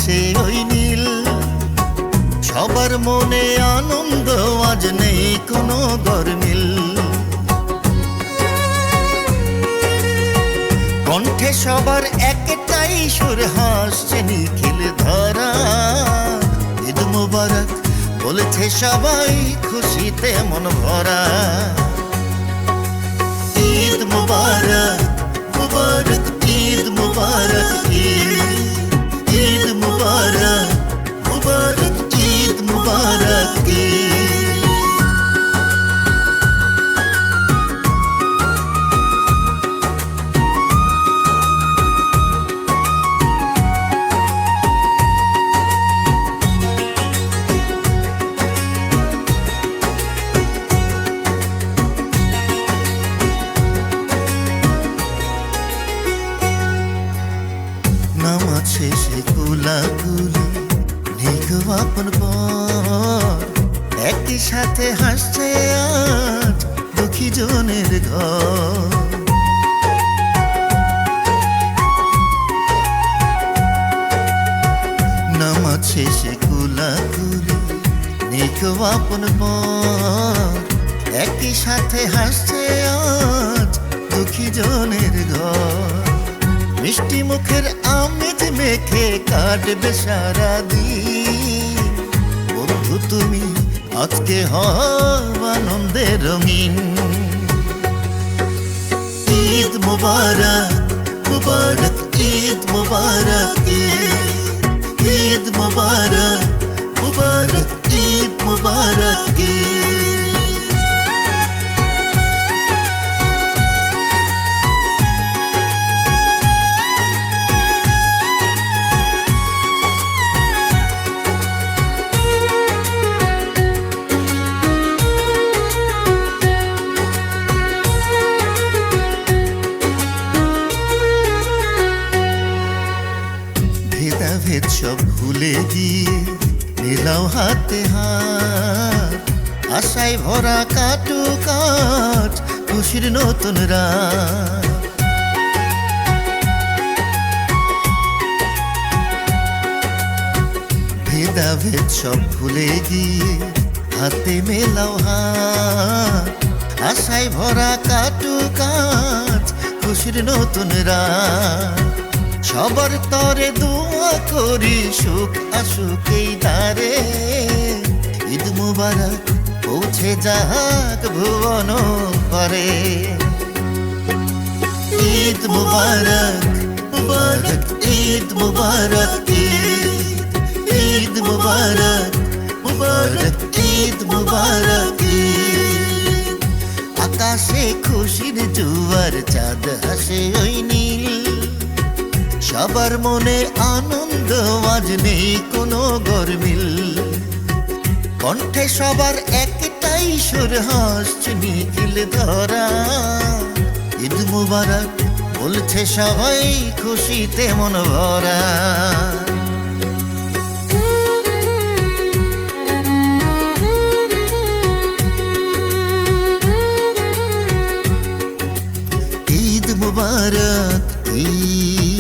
হাসে ওই নীল। সবার মনে আনন্দ, আজ নেই কোনো গরমিল। কণ্ঠে সবার একটাই সুর, হাসছে নিখিল ধরা। ঈদ মুবারক বলেছে সবাই, খুশিতে মন ভরা। ঈদ মুবারক মুবারক ঈদ মুবারক ঈদ মুবারক মুবারক ঈদ মুবারক নামাজ শেষে কুলাকুলি নিগো আপন পর, একই সাথে হাসছে আজ দুঃখী জনের ঘর। নামাজ শেষে কুলাকুলি নিগো আপন পর, একই সাথে হাসছে আজ দুঃখী জনের ঘর। মিষ্টি মুখের আমেজ মেখে কাটবে সারাদিন। বন্ধু তুমি আজকে হও আনন্দে রঙিন। ঈদ মুবারক মুবারক ঈদ মুবারক ঈদ মুবারক মুবারক ঈদ মুবারক। ভেদাভেদ সব ভুলে গিয়ে মেলাও হাতে হাত, আশায় ভরা কাটু কাট খুশির নতুন রাত। ভেদাভেদ সব ভুলে গিয়ে হাতে মেলাও হাত, আশায় ভরা কাটু কাট খুশির নতুন রাত। সবার তরে দোয়া করি সুখ আসুক এই দ্বারে। ঈদ মুবারক পৌঁছে যাক ভুবন করে। ঈদ মুবারক মুবারক ঈদ মুবারক ঈদ মুবারক মুবারক ঈদ মুবারক। আকাশে খুশির জোয়ার, চাঁদ হাসে ওই নীল। সবার মনে আনন্দ, আজ নেই কোনো গরমিল। কণ্ঠে সবার একটাই সুর, হাসছে নিখিল ধরা। ঈদ মুবারক বলছে সবাই, খুশিতে মন ভরা। ঈদ মুবারক ঈদ